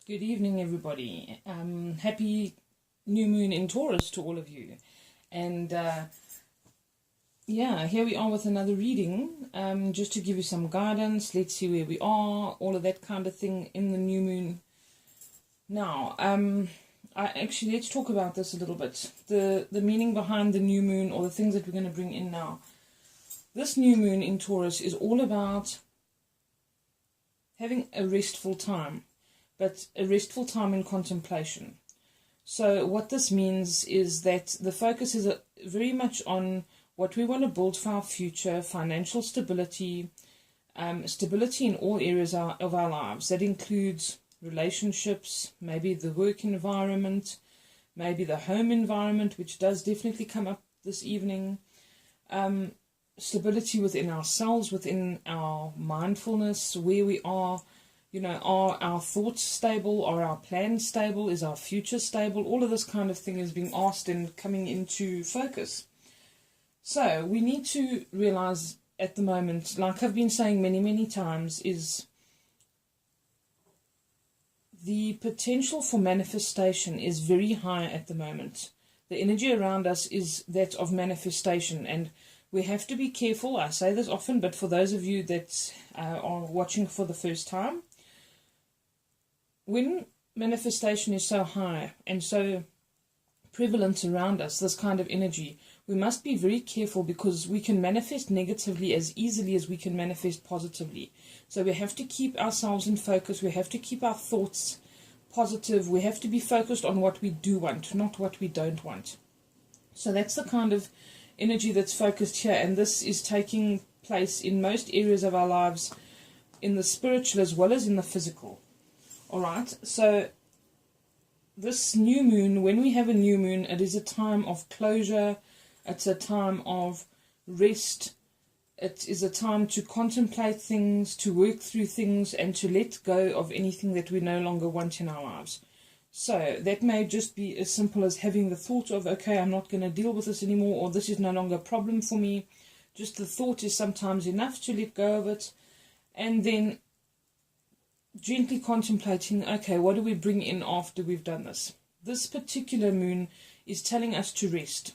Good evening, everybody. Happy new moon in Taurus to all of you. And yeah, here we are with another reading, just to give you some guidance. Let's see where we are, all of that kind of thing in the new moon. Now, let's talk about this a little bit. The meaning behind the new moon, or the things that we're going to bring in now. This new moon in Taurus is all about having a restful time, but a restful time in contemplation. So what this means is that the focus is very much on what we want to build for our future, financial stability, stability in all areas of our lives. That includes relationships, maybe the work environment, maybe the home environment, which does definitely come up this evening. Stability within ourselves, within our mindfulness, where we are. You know, are our thoughts stable? Are our plans stable? Is our future stable? All of this kind of thing is being asked and coming into focus. So we need to realize at the moment, like I've been saying many, many times, is the potential for manifestation is very high at the moment. The energy around us is that of manifestation, and we have to be careful. I say this often, but for those of you that are watching for the first time, when manifestation is so high and so prevalent around us, this kind of energy, we must be very careful, because we can manifest negatively as easily as we can manifest positively. So we have to keep ourselves in focus. We have to keep our thoughts positive. We have to be focused on what we do want, not what we don't want. So that's the kind of energy that's focused here, and this is taking place in most areas of our lives, in the spiritual as well as in the physical. Alright, so this new moon, when we have a new moon, it is a time of closure, it's a time of rest, it is a time to contemplate things, to work through things, and to let go of anything that we no longer want in our lives. So that may just be as simple as having the thought of, okay, I'm not going to deal with this anymore, or this is no longer a problem for me. Just the thought is sometimes enough to let go of it, and then gently contemplating, okay, what do we bring in after we've done this? This particular moon is telling us to rest.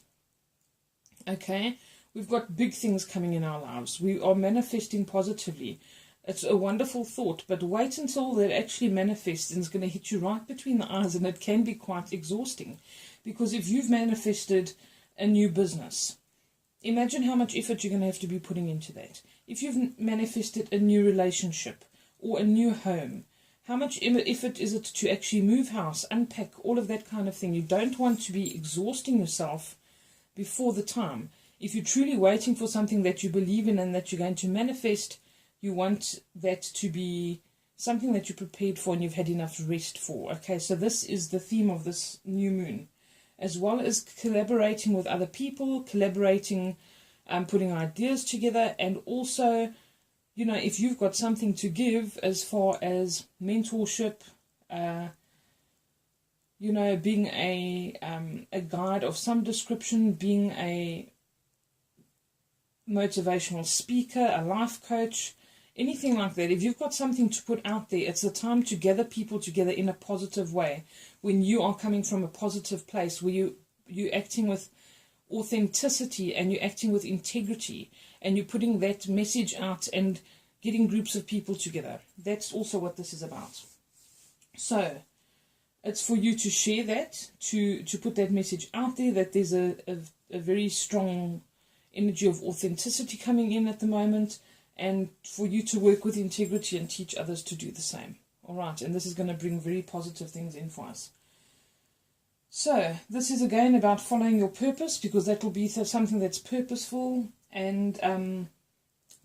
Okay, we've got big things coming in our lives. We are manifesting positively. It's a wonderful thought, but wait until that actually manifests, and it's going to hit you right between the eyes, and it can be quite exhausting. Because if you've manifested a new business, imagine how much effort you're going to have to be putting into that. If you've manifested a new relationship, or a new home, how much effort is it to actually move house, unpack, all of that kind of thing? You don't want to be exhausting yourself before the time. If you're truly waiting for something that you believe in and that you're going to manifest, you want that to be something that you're prepared for and you've had enough rest for. Okay, so this is the theme of this new moon, as well as collaborating with other people, collaborating, putting ideas together, and also, you know, if you've got something to give as far as mentorship, you know, being a guide of some description, being a motivational speaker, a life coach, anything like that. If you've got something to put out there, it's a time to gather people together in a positive way, when you are coming from a positive place, where you're acting with authenticity and you're acting with integrity, and you're putting that message out and getting groups of people together. That's also what this is about. So it's for you to share that, to put that message out there, that there's a very strong energy of authenticity coming in at the moment, and for you to work with integrity and teach others to do the same. All right, and this is going to bring very positive things in for us. So this is again about following your purpose, because that will be something that's purposeful, and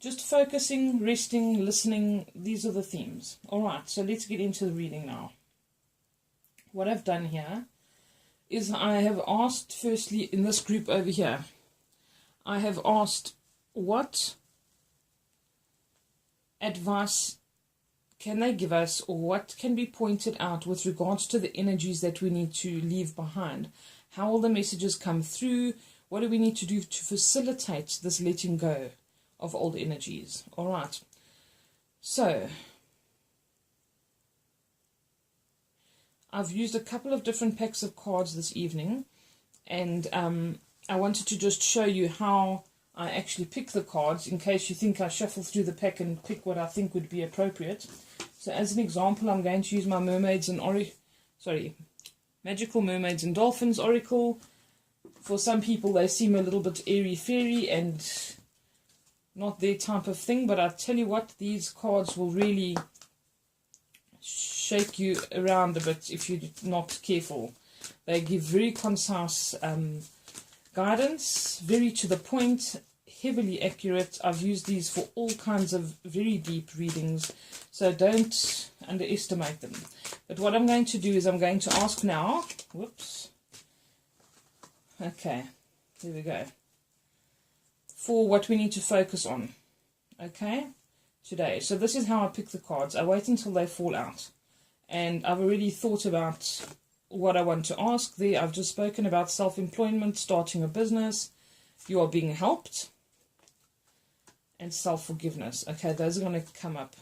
just focusing, resting, listening. These are the themes. All right, so let's get into the reading now. What I've done here is I have asked, firstly, in this group over here, I have asked, what advice can they give us, or what can be pointed out with regards to the energies that we need to leave behind? How will the messages come through? What do we need to do to facilitate this letting go of old energies? All right. So I've used a couple of different packs of cards this evening, and I wanted to just show you how I actually pick the cards in case you think I shuffle through the pack and pick what I think would be appropriate. So as an example, I'm going to use my Mermaids and Magical Mermaids and Dolphins Oracle. For some people they seem a little bit airy-fairy and not their type of thing, but I tell you what, these cards will really shake you around a bit if you're not careful. They give very concise guidance, very to the point, heavily accurate. I've used these for all kinds of very deep readings, so don't underestimate them. But what I'm going to do is I'm going to ask now, whoops, okay, here we go, for what we need to focus on, okay, today. So this is how I pick the cards. I wait until they fall out, and I've already thought about what I want to ask there. I've just spoken about self-employment, starting a business, you are being helped, and self-forgiveness. Okay, those are going to come up.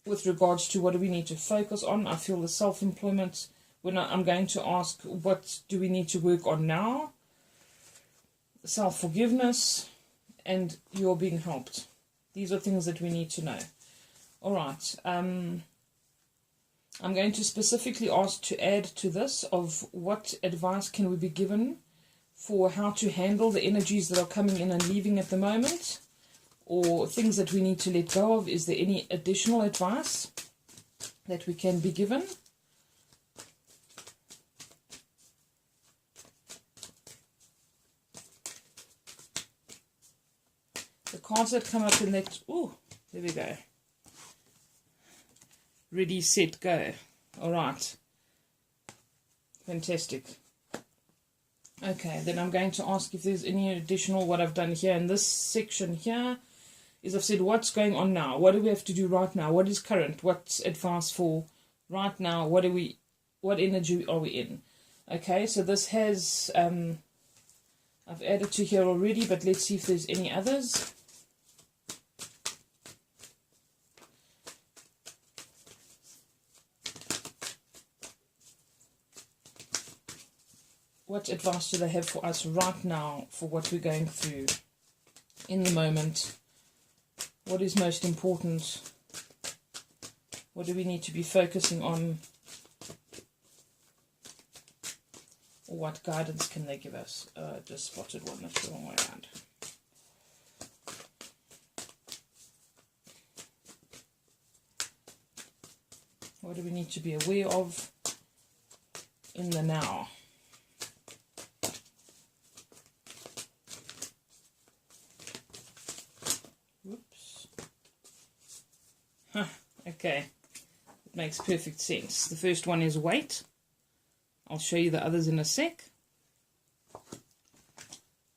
With regards to what do we need to focus on, I feel the self-employment, when I'm going to ask what do we need to work on now, self-forgiveness, and you're being helped. These are things that we need to know. Alright, I'm going to specifically ask to add to this of what advice can we be given for how to handle the energies that are coming in and leaving at the moment, or things that we need to let go of. Is there any additional advice that we can be given? The cards that come up in that, oh, there we go. Ready, set, go. Alright. Fantastic. Okay, then I'm going to ask if there's any additional. What I've done here in this section here is I've said what's going on now. What do we have to do right now? What is current? What's advice for right now? What energy are we in? Okay, so this has, I've added to here already, but let's see if there's any others. What advice do they have for us right now for what we're going through in the moment? What is most important? What do we need to be focusing on? Or what guidance can they give us? Just spotted one that's the wrong way around. What do we need to be aware of in the now? Okay, it makes perfect sense. The first one is wait. I'll show you the others in a sec.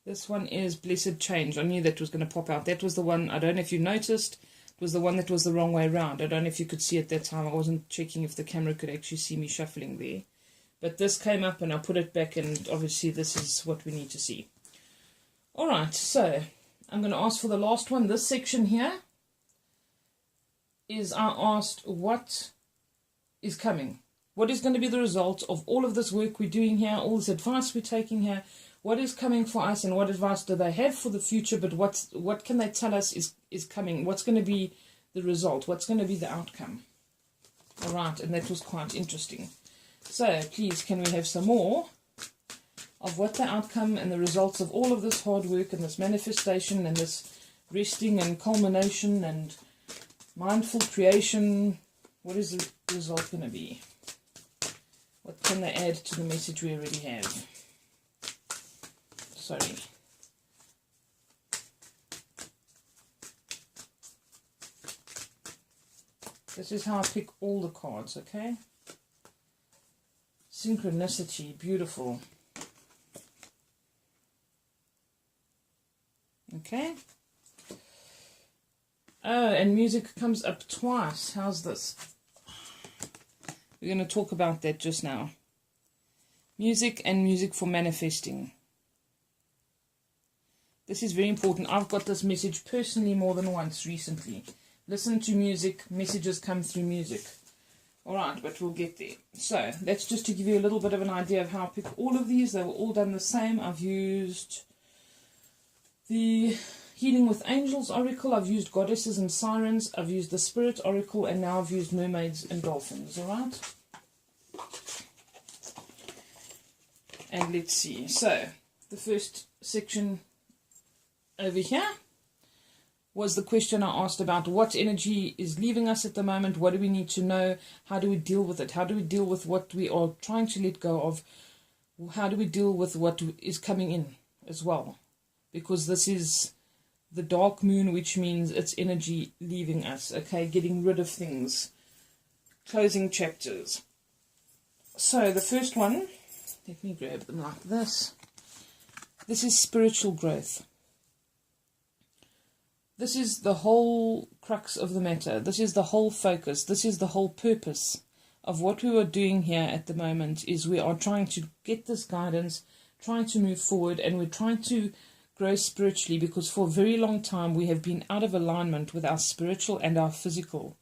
This one is blessed change. I knew that was going to pop out. That was the one, I don't know if you noticed, it was the one that was the wrong way around. I don't know if you could see at that time. I wasn't checking if the camera could actually see me shuffling there. But this came up and I put it back, and obviously this is what we need to see. Alright, so I'm going to ask for the last one. This section here is I asked what is coming. What is going to be the result of all of this work we're doing here, all this advice we're taking here? What is coming for us, and what advice do they have for the future? But what can they tell us is coming? What's going to be the result? What's going to be the outcome? All right, and that was quite interesting. So please, can we have some more of what the outcome and the results of all of this hard work and this manifestation and this resting and culmination and mindful creation, what is the result going to be? What can they add to the message we already have? Sorry. This is how I pick all the cards, okay? Synchronicity, beautiful. Okay. Oh, and music comes up twice. How's this? We're going to talk about that just now. Music and music for manifesting. This is very important. I've got this message personally more than once recently. Listen to music. Messages come through music. Alright, but we'll get there. So, that's just to give you a little bit of an idea of how I pick all of these. They were all done the same. I've used the Healing with Angels Oracle. I've used Goddesses and Sirens. I've used the Spirit Oracle. And now I've used Mermaids and Dolphins. Alright? And let's see. So, the first section over here was the question I asked about what energy is leaving us at the moment, what do we need to know, how do we deal with it, how do we deal with what we are trying to let go of, how do we deal with what is coming in as well, because this is the dark moon, which means it's energy leaving us, okay, getting rid of things, closing chapters. So the first one, let me grab them like this. This is spiritual growth. This is the whole crux of the matter. This is the whole focus. This is the whole purpose of what we are doing here at the moment, is we are trying to get this guidance, trying to move forward, and we're trying to grow spiritually, because for a very long time we have been out of alignment with our spiritual and our physical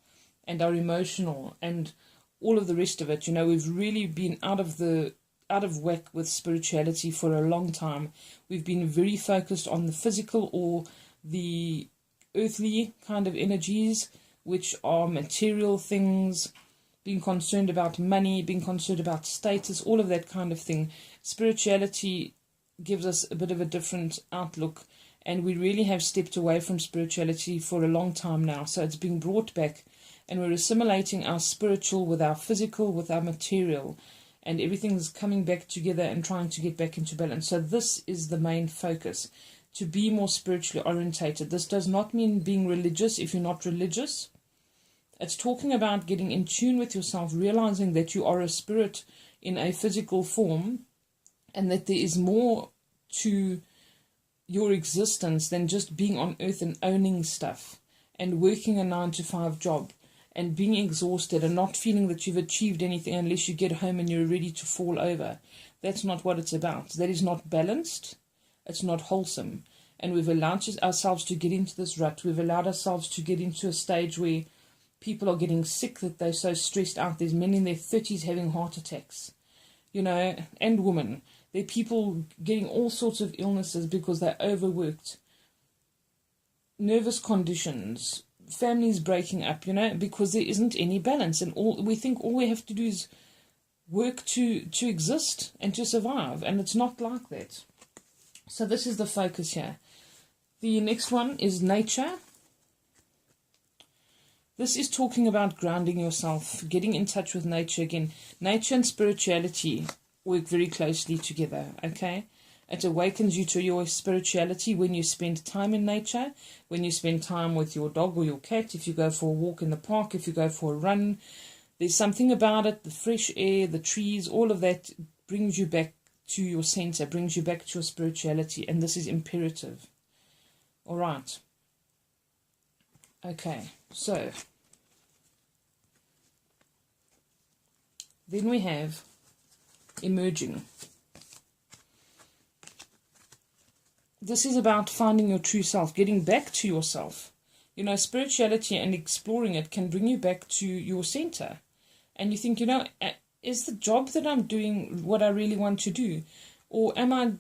and our emotional and all of the rest of it. You know, we've really been out of whack with spirituality for a long time. We've been very focused on the physical or the earthly kind of energies, which are material things, being concerned about money, being concerned about status, all of that kind of thing. Spirituality gives us a bit of a different outlook, and we really have stepped away from spirituality for a long time now. So it's being brought back, and we're assimilating our spiritual with our physical, with our material, and everything's coming back together and trying to get back into balance. So this is the main focus, to be more spiritually orientated. This does not mean being religious if you're not religious. It's talking about getting in tune with yourself, realizing that you are a spirit in a physical form, and that there is more to your existence than just being on earth and owning stuff and working a 9-to-5 job and being exhausted and not feeling that you've achieved anything unless you get home and you're ready to fall over. That's not what it's about. That is not balanced. It's not wholesome. And we've allowed ourselves to get into this rut. We've allowed ourselves to get into a stage where people are getting sick, that they're so stressed out. There's men in their 30s having heart attacks, you know, and women. There are people getting all sorts of illnesses because they're overworked. Nervous conditions, families breaking up, you know, because there isn't any balance. And we think all we have to do is work to exist and to survive. And it's not like that. So this is the focus here. The next one is nature. This is talking about grounding yourself, getting in touch with nature again. Nature and spirituality work very closely together, okay? It awakens you to your spirituality when you spend time in nature, when you spend time with your dog or your cat, if you go for a walk in the park, if you go for a run. There's something about it, the fresh air, the trees, all of that brings you back to your center, brings you back to your spirituality, and this is imperative. All right. Okay, so then we have emerging. This is about finding your true self, getting back to yourself. You know, spirituality and exploring it can bring you back to your center. And you think, you know, is the job that I'm doing what I really want to do? Or am I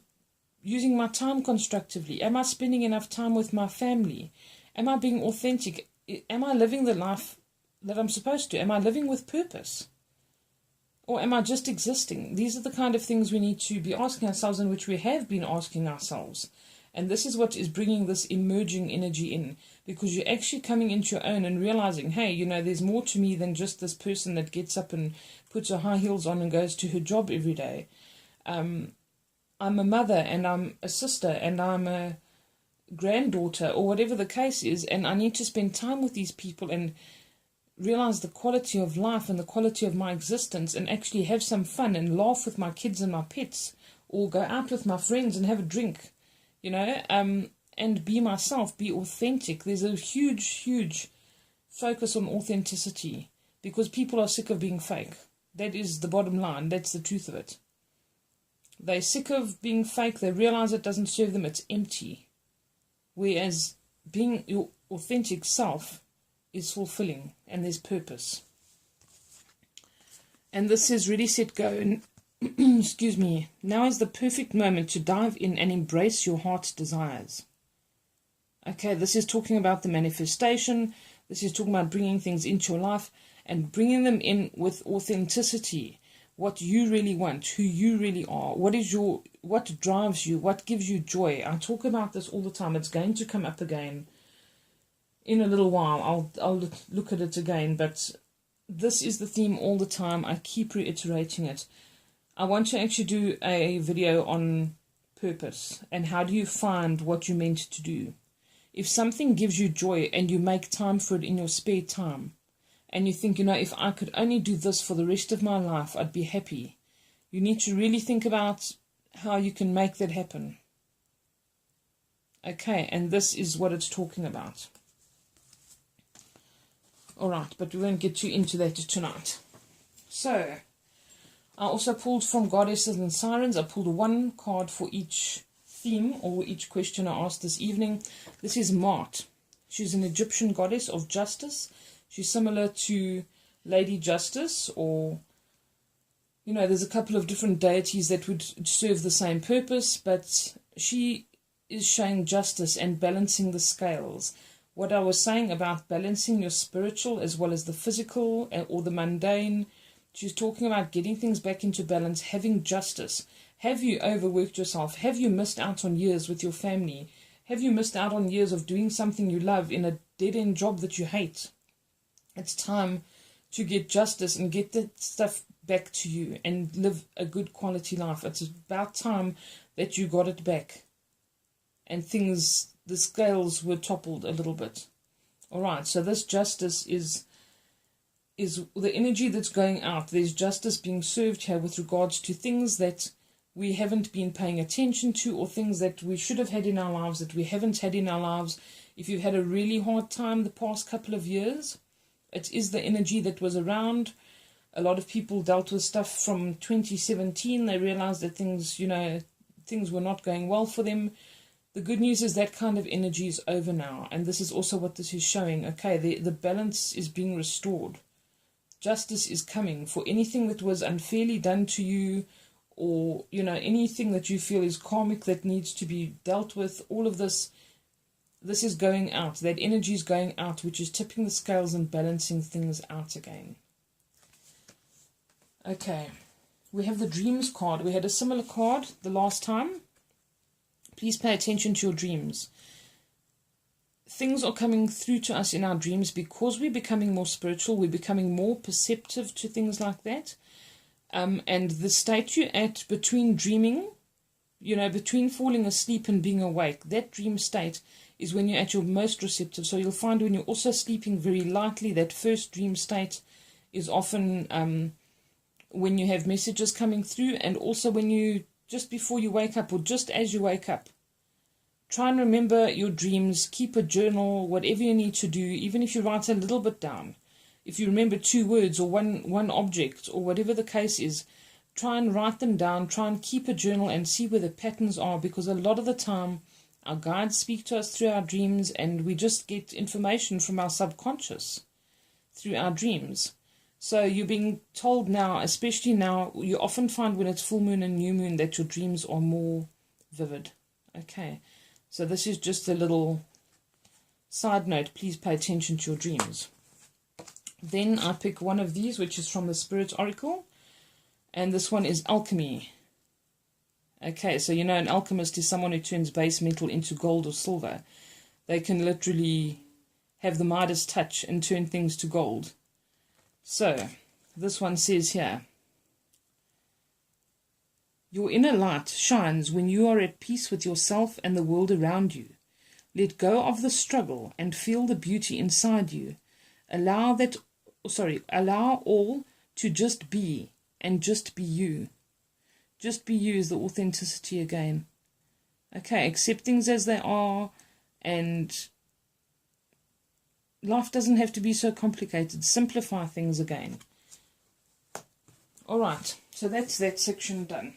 using my time constructively? Am I spending enough time with my family? Am I being authentic? Am I living the life that I'm supposed to? Am I living with purpose? Or am I just existing? These are the kind of things we need to be asking ourselves, and which we have been asking ourselves. And this is what is bringing this emerging energy in, because you're actually coming into your own and realizing, hey, you know, there's more to me than just this person that gets up and puts her high heels on and goes to her job every day. I'm a mother, and I'm a sister, and I'm a granddaughter, or whatever the case is, and I need to spend time with these people and realize the quality of life and the quality of my existence, and actually have some fun and laugh with my kids and my pets, or go out with my friends and have a drink, you know, and be myself, be authentic. There's a huge focus on authenticity, because people are sick of being fake. That is the bottom line. That's the truth of it. They're sick of being fake. They realize it doesn't serve them. It's empty. Whereas being your authentic self is fulfilling, and there's purpose. And this is ready, set, go. And excuse me. Now is the perfect moment to dive in and embrace your heart's desires. Okay, this is talking about the manifestation. This is talking about bringing things into your life and bringing them in with authenticity. What you really want, who you really are, what drives you, what gives you joy. I talk about this all the time. It's going to come up again in a little while. I'll look at it again, but this is the theme all the time. I keep reiterating it. I want to actually do a video on purpose and how do you find what you're meant to do. If something gives you joy and you make time for it in your spare time, and you think, if I could only do this for the rest of my life, I'd be happy. You need to really think about how you can make that happen. Okay, and this is what it's talking about. All right, but we won't get too into that tonight. So, I also pulled from Goddesses and Sirens. I pulled one card for each theme or each question I asked this evening. This is Mart. She's an Egyptian goddess of justice. She's similar to Lady Justice, or, there's a couple of different deities that would serve the same purpose, but she is showing justice and balancing the scales. What I was saying about balancing your spiritual as well as the physical or the mundane, she's talking about getting things back into balance, having justice. Have you overworked yourself? Have you missed out on years with your family? Have you missed out on years of doing something you love in a dead-end job that you hate? It's time to get justice and get that stuff back to you and live a good quality life. It's about time that you got it back. And the scales were toppled a little bit. All right, so this justice is the energy that's going out. There's justice being served here with regards to things that we haven't been paying attention to, or things that we should have had in our lives that we haven't had in our lives. If you've had a really hard time the past couple of years, it is the energy that was around. A lot of people dealt with stuff from 2017. They realized that things were not going well for them. The good news is that kind of energy is over now. And this is also what this is showing. Okay, the balance is being restored. Justice is coming for anything that was unfairly done to you, or, anything that you feel is karmic that needs to be dealt with. All of this is going out. That energy is going out, which is tipping the scales and balancing things out again. Okay, we have the dreams card. We had a similar card the last time. Please pay attention to your dreams. Things are coming through to us in our dreams because we're becoming more spiritual. We're becoming more perceptive to things like that. And the state you're at between dreaming, between falling asleep and being awake, that dream state is when you're at your most receptive. So you'll find when you're also sleeping very lightly, that first dream state is often when you have messages coming through, and also when you, just before you wake up or just as you wake up. Try and remember your dreams, keep a journal, whatever you need to do, even if you write a little bit down. If you remember 2 words or one object or whatever the case is, try and write them down, try and keep a journal and see where the patterns are, because a lot of the time our guides speak to us through our dreams, and we just get information from our subconscious through our dreams. So you're being told now, especially now, you often find when it's full moon and new moon that your dreams are more vivid. Okay, so this is just a little side note. Please pay attention to your dreams. Then I pick one of these, which is from the Spirit Oracle, and this one is Alchemy. Okay, so an alchemist is someone who turns base metal into gold or silver. They can literally have the Midas touch and turn things to gold. So, this one says here, your inner light shines when you are at peace with yourself and the world around you. Let go of the struggle and feel the beauty inside you. Allow all to just be, and just be you. Just be you is the authenticity again. Okay, accept things as they are, and life doesn't have to be so complicated. Simplify things again. All right, so that's that section done.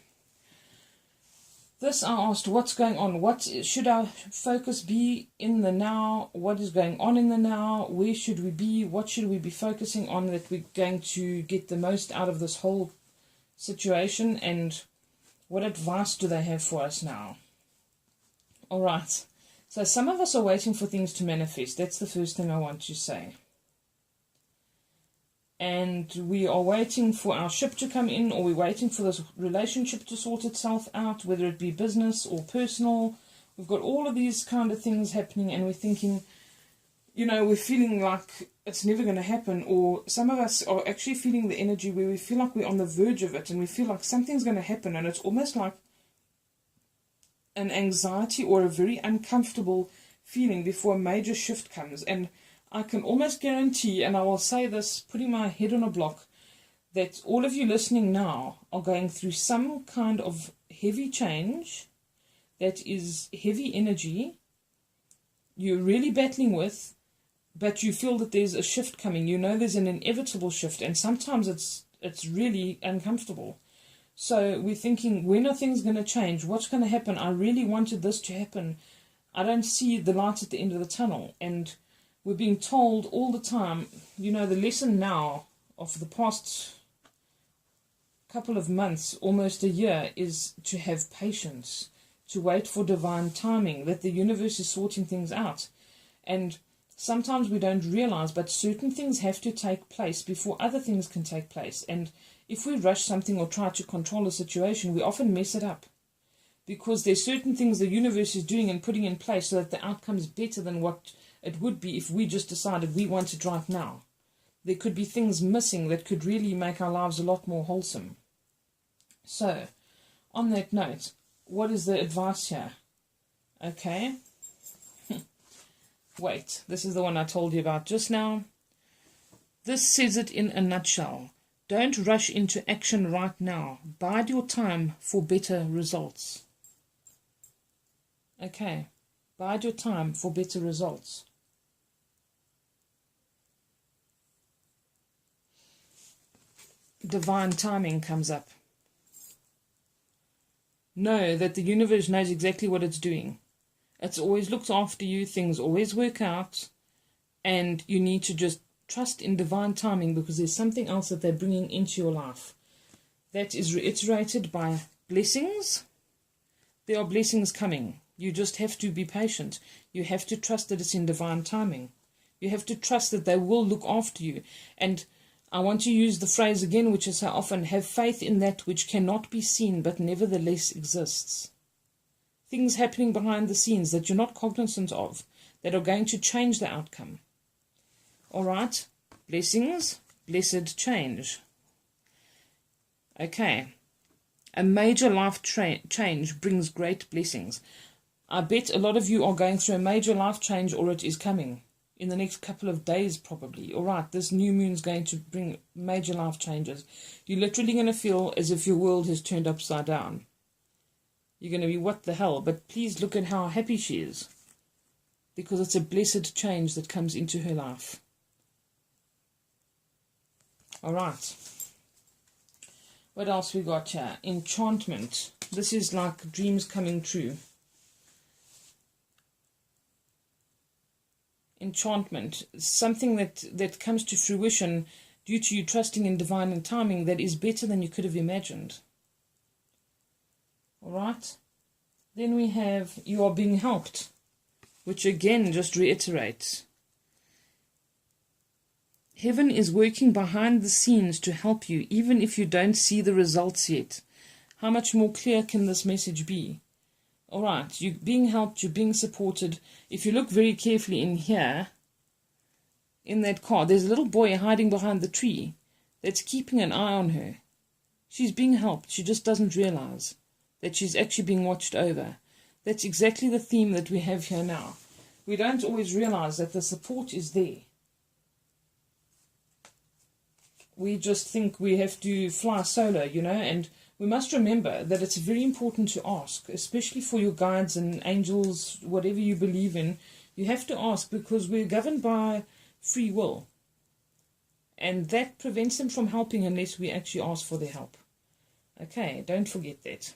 This I asked, what's going on? What should our focus be in the now? What is going on in the now? Where should we be? What should we be focusing on that we're going to get the most out of this whole situation? And what advice do they have for us now? All right. So some of us are waiting for things to manifest. That's the first thing I want to say. And we are waiting for our ship to come in, or we're waiting for this relationship to sort itself out, whether it be business or personal. We've got all of these kind of things happening, and we're thinking, we're feeling like it's never going to happen, or some of us are actually feeling the energy where we feel like we're on the verge of it, and we feel like something's going to happen, and it's almost like an anxiety or a very uncomfortable feeling before a major shift comes. And I can almost guarantee, and I will say this, putting my head on a block, that all of you listening now are going through some kind of heavy change that is heavy energy you're really battling with, but you feel that there's a shift coming. There's an inevitable shift, and sometimes it's really uncomfortable. So we're thinking, when are things going to change? What's going to happen? I really wanted this to happen. I don't see the light at the end of the tunnel. And we're being told all the time, the lesson now of the past couple of months, almost a year, is to have patience, to wait for divine timing, that the universe is sorting things out. And sometimes we don't realize, but certain things have to take place before other things can take place. And if we rush something or try to control a situation, we often mess it up. Because there's certain things the universe is doing and putting in place so that the outcome is better than what it would be if we just decided we want it right now. There could be things missing that could really make our lives a lot more wholesome. So, on that note, what is the advice here? Okay. Wait, this is the one I told you about just now. This says it in a nutshell. Don't rush into action right now. Bide your time for better results. Okay. Bide your time for better results. Divine timing comes up. Know that the universe knows exactly what it's doing. It's always looked after you. Things always work out. And you need to just trust in divine timing, because there's something else that they're bringing into your life. That is reiterated by blessings. There are blessings coming. You just have to be patient. You have to trust that it's in divine timing. You have to trust that they will look after you. And I want to use the phrase again, which is so often, have faith in that which cannot be seen but nevertheless exists. Things happening behind the scenes that you're not cognizant of, that are going to change the outcome. All right? Blessings, blessed change. Okay. A major life change brings great blessings. I bet a lot of you are going through a major life change, or it is coming in the next couple of days probably. All right, this new moon's going to bring major life changes. You're literally going to feel as if your world has turned upside down. You're going to be, what the hell? But please look at how happy she is, because it's a blessed change that comes into her life. All right. What else we got here? Enchantment. This is like dreams coming true. Enchantment. Something that comes to fruition due to you trusting in divine timing that is better than you could have imagined. All right. Then we have you are being helped, which again just reiterates. Heaven is working behind the scenes to help you, even if you don't see the results yet. How much more clear can this message be? All right, you're being helped, you're being supported. If you look very carefully in here, in that car, there's a little boy hiding behind the tree that's keeping an eye on her. She's being helped. She just doesn't realize that she's actually being watched over. That's exactly the theme that we have here now. We don't always realize that the support is there. We just think we have to fly solo, and we must remember that it's very important to ask, especially for your guides and angels, whatever you believe in. You have to ask, because we're governed by free will. And that prevents them from helping unless we actually ask for their help. Okay, don't forget that.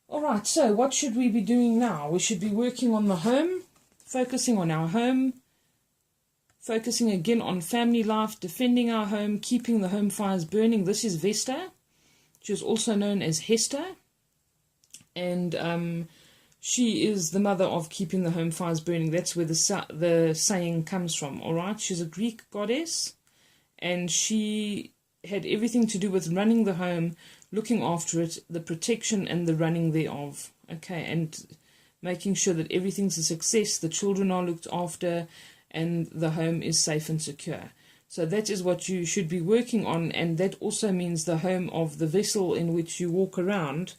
All right, so what should we be doing now? We should be working on the home, focusing on our home, focusing again on family life, defending our home, keeping the home fires burning. This is Vesta, which is also known as Hester, and she is the mother of keeping the home fires burning. That's where the saying comes from, all right? She's a Greek goddess, and she had everything to do with running the home, looking after it, the protection and the running thereof, okay, and making sure that everything's a success, the children are looked after, and the home is safe and secure. So that is what you should be working on, and that also means the home of the vessel in which you walk around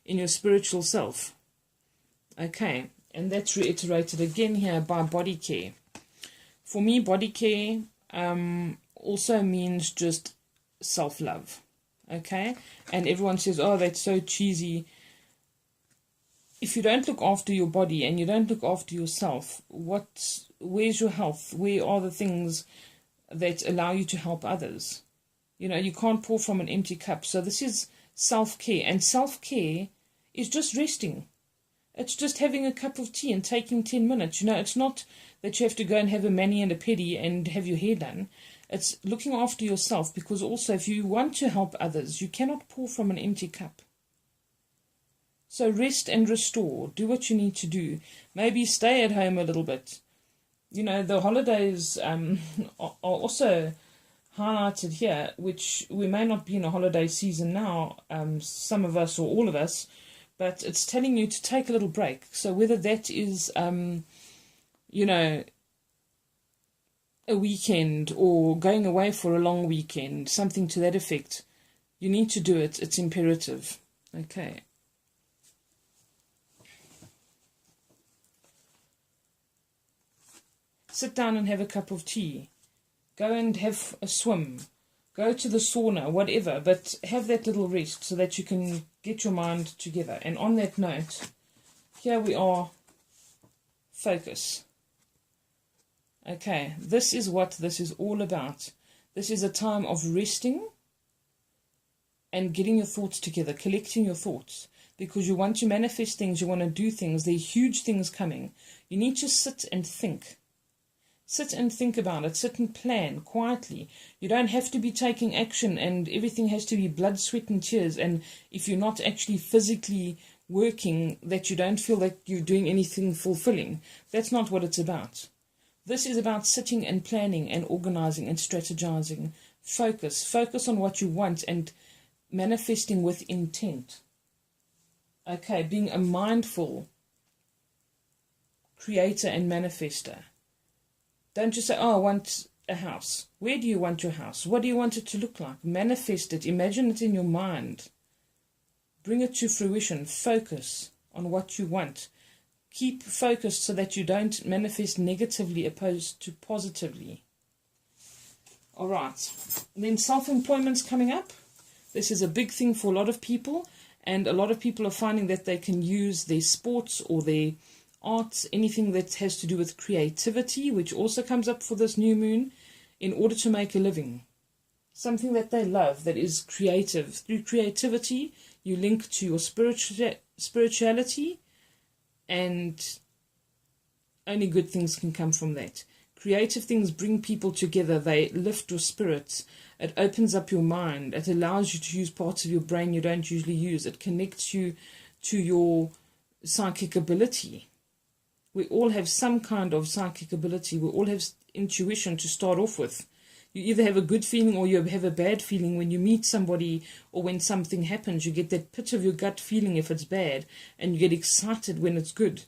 in your spiritual self. Okay, and that's reiterated again here by body care. For me, body care also means just self-love. Okay, and everyone says, oh, that's so cheesy. If you don't look after your body and you don't look after yourself, where's your health? Where are the things that allow you to help others? You know, you can't pour from an empty cup. So this is self-care, and self-care is just resting. It's just having a cup of tea and taking 10 minutes. You know, it's not that you have to go and have a mani and a pedi and have your hair done. It's looking after yourself, because also if you want to help others, you cannot pour from an empty cup. So rest and restore. Do what you need to do. Maybe stay at home a little bit. You know, the holidays are also highlighted here, which we may not be in a holiday season now, some of us or all of us, but it's telling you to take a little break. So whether that is, you know, a weekend or going away for a long weekend, something to that effect, you need to do it. It's imperative. Okay. Sit down and have a cup of tea. Go and have a swim. Go to the sauna, whatever, but have that little rest so that you can get your mind together. And on that note, here we are, focus. Okay, this is what this is all about. This is a time of resting and getting your thoughts together, collecting your thoughts, because you want to manifest things, you want to do things, there are huge things coming. You need to sit and think. Sit and think about it. Sit and plan quietly. You don't have to be taking action and everything has to be blood, sweat and tears. And if you're not actually physically working, that you don't feel like you're doing anything fulfilling. That's not what it's about. This is about sitting and planning and organizing and strategizing. Focus. Focus on what you want and manifesting with intent. Okay, being a mindful creator and manifester. Don't just say, oh, I want a house. Where do you want your house? What do you want it to look like? Manifest it. Imagine it in your mind. Bring it to fruition. Focus on what you want. Keep focused so that you don't manifest negatively opposed to positively. All right. Then self-employment's coming up. This is a big thing for a lot of people. And a lot of people are finding that they can use their sports or their arts, anything that has to do with creativity, which also comes up for this new moon, in order to make a living. Something that they love, that is creative. Through creativity, you link to your spirituality, and only good things can come from that. Creative things bring people together. They lift your spirits. It opens up your mind. It allows you to use parts of your brain you don't usually use. It connects you to your psychic ability. We all have some kind of psychic ability. We all have intuition to start off with. You either have a good feeling or you have a bad feeling when you meet somebody or when something happens. You get that pit of your gut feeling if it's bad, and you get excited when it's good.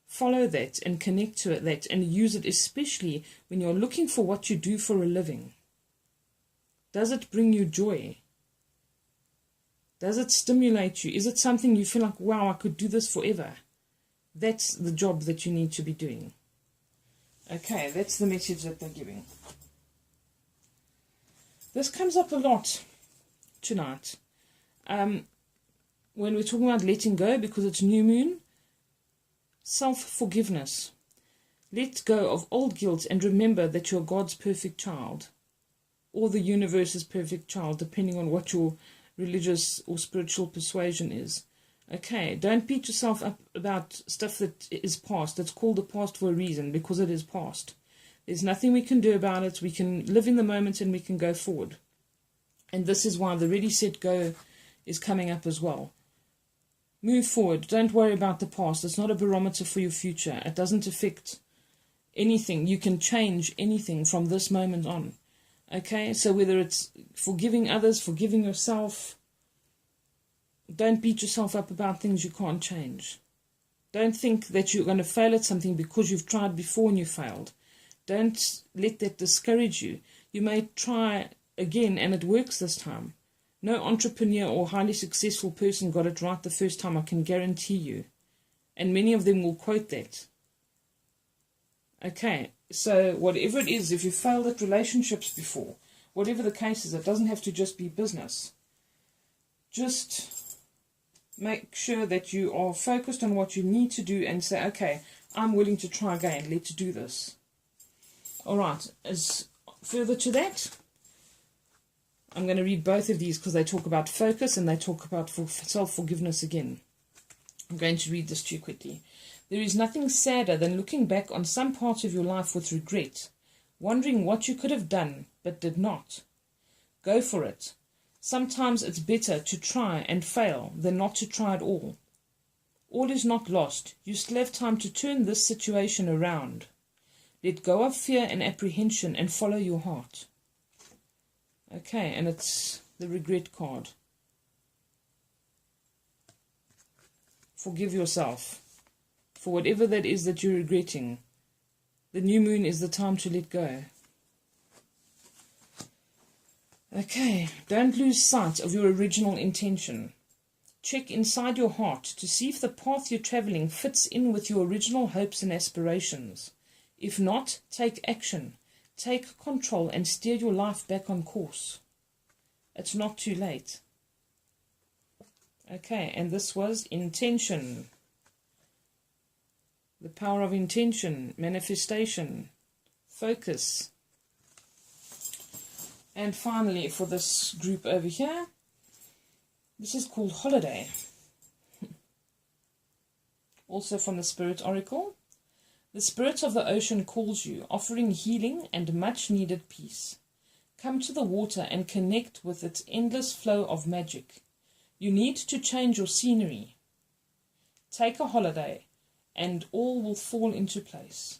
Follow that and connect to that and use it, especially when you're looking for what you do for a living. Does it bring you joy? Does it stimulate you? Is it something you feel like, wow, I could do this forever? That's the job that you need to be doing. Okay, that's the message that they're giving. This comes up a lot tonight. When we're talking about letting go, because it's new moon, self-forgiveness. Let go of old guilt and remember that you're God's perfect child, or the universe's perfect child, depending on what your religious or spiritual persuasion is. Okay, don't beat yourself up about stuff that is past. It's called the past for a reason, because it is past. There's nothing we can do about it. We can live in the moment and we can go forward. And this is why the Ready, Set, Go is coming up as well. Move forward. Don't worry about the past. It's not a barometer for your future. It doesn't affect anything. You can change anything from this moment on. Okay, so whether it's forgiving others, forgiving yourself, don't beat yourself up about things you can't change. Don't think that you're going to fail at something because you've tried before and you failed. Don't let that discourage you. You may try again and it works this time. No entrepreneur or highly successful person got it right the first time, I can guarantee you. And many of them will quote that. Okay, so whatever it is, if you failed at relationships before, whatever the case is, it doesn't have to just be business. Just make sure that you are focused on what you need to do and say, okay, I'm willing to try again. Let's do this. All right, as further to that, I'm going to read both of these because they talk about focus and they talk about self-forgiveness again. I'm going to read this to you quickly. There is nothing sadder than looking back on some part of your life with regret, wondering what you could have done but did not. Go for it. Sometimes it's better to try and fail than not to try at all. All is not lost. You still have time to turn this situation around. Let go of fear and apprehension and follow your heart. Okay, and it's the regret card. Forgive yourself for whatever that is that you're regretting. The new moon is the time to let go. Okay, don't lose sight of your original intention. Check inside your heart to see if the path you're traveling fits in with your original hopes and aspirations. If not, take action. Take control and steer your life back on course. It's not too late. Okay, and this was intention. The power of intention, manifestation, focus. And finally, for this group over here, this is called Holiday. Also from the Spirit Oracle. The Spirit of the ocean calls you, offering healing and much needed peace. Come to the water and connect with its endless flow of magic. You need to change your scenery. Take a holiday and all will fall into place.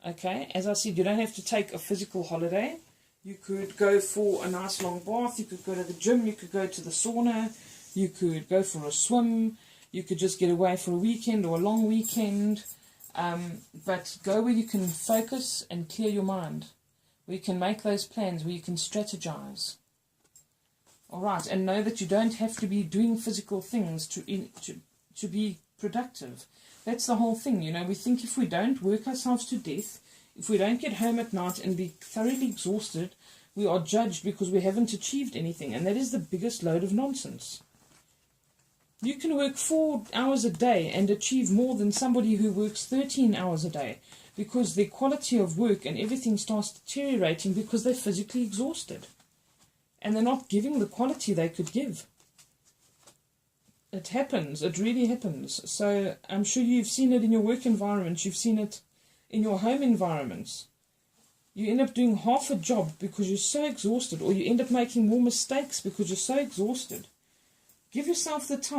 Okay, as I said, you don't have to take a physical holiday. You could go for a nice long bath, you could go to the gym, you could go to the sauna, you could go for a swim, you could just get away for a weekend or a long weekend. But go where you can focus and clear your mind, where you can make those plans, where you can strategize. All right, and know that you don't have to be doing physical things to be productive. That's the whole thing, you know. We think if we don't work ourselves to death, if we don't get home at night and be thoroughly exhausted, we are judged because we haven't achieved anything, and that is the biggest load of nonsense. You can work 4 hours a day and achieve more than somebody who works 13 hours a day, because their quality of work and everything starts deteriorating because they're physically exhausted and they're not giving the quality they could give. It happens. It really happens. So I'm sure you've seen it in your work environment. You've seen it in your home environments. You end up doing half a job because you're so exhausted, or you end up making more mistakes because you're so exhausted. Give yourself the time.